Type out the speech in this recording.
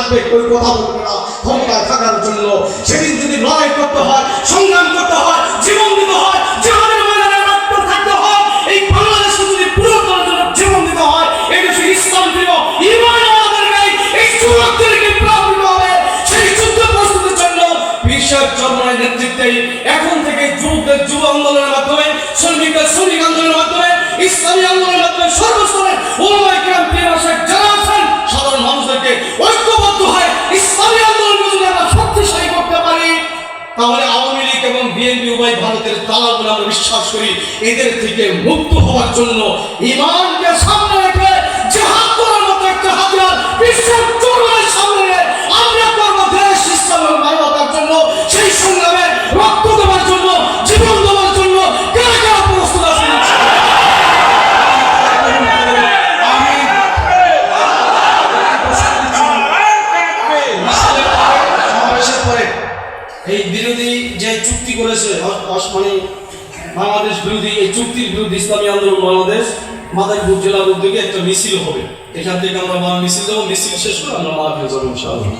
থাকবে, কেউ কথা বলবে না ক্ষমতায় থাকার জন্য। সেদিন যদি লড়াই করতে হয়, সংগ্রাম করতে হয়, জীবন দিতে হয়, জীবনের ময়দানে রক্ত থাকতে হয়, এই বাংলাদেশকে যদি পুরো করার জন্য জীবন দিতে হয়, এই দেশে ইসলাম প্রিয় ঈমান আমাদের নেই, এই যুবকদেরকে প্রাণ দিতে হবে। সেই যুদ্ধ প্রস্তুতির জন্য পীর সাহেব চরমনাইয়ের নেতৃত্বে এখন থেকে যুবকদের যুব আন্দোলনের মাধ্যমে, শ্রমিকদের শ্রমিক আন্দোলনের মাধ্যমে, ইসলামী আন্দোলনের মাধ্যমে সর্বস্তরের ওলামায়ে কেরাম পীর মাশায়েখ যারা আছেন সাধারণ মানুষদেরকে ঐক্যবদ্ধ হয় ইসলামী আন্দোলনকে যদি আমরা শক্তিশালী করতে পারি, তাহলে আওয়ামী লীগ এবং বিএনপি উভয় ভারতের দালাল বলে আমরা বিশ্বাস করি। এদের থেকে মুক্ত হওয়ার জন্য ঈমানকে সামনে রেখে জিহাদ করার মতো একটা হাতিয়ার বিশ্বের চরমায় সামনে রেখে আমরা করব দেশ ইসলাম এবং মানবতার জন্য। সেই সংগ্রামে রক্ত দেওয়ার জন্য, জীবন দেওয়ার জন্য কারা কারা প্রস্তুত আছেন? সমাবেশের পরে এই বিরোধী যে চুক্তি করেছে, মানে বাংলাদেশ বিরোধী এই চুক্তির বিরুদ্ধে ইসলামী আন্দোলন বাংলাদেশ মাদারীপুর জেলার উদ্যোগে একটা মিছিল হবে। এখান থেকে আমরা মিছিল দেবো, মিছিল শেষ করে আমরা মাহফিল যাবো ইনশাআল্লাহ।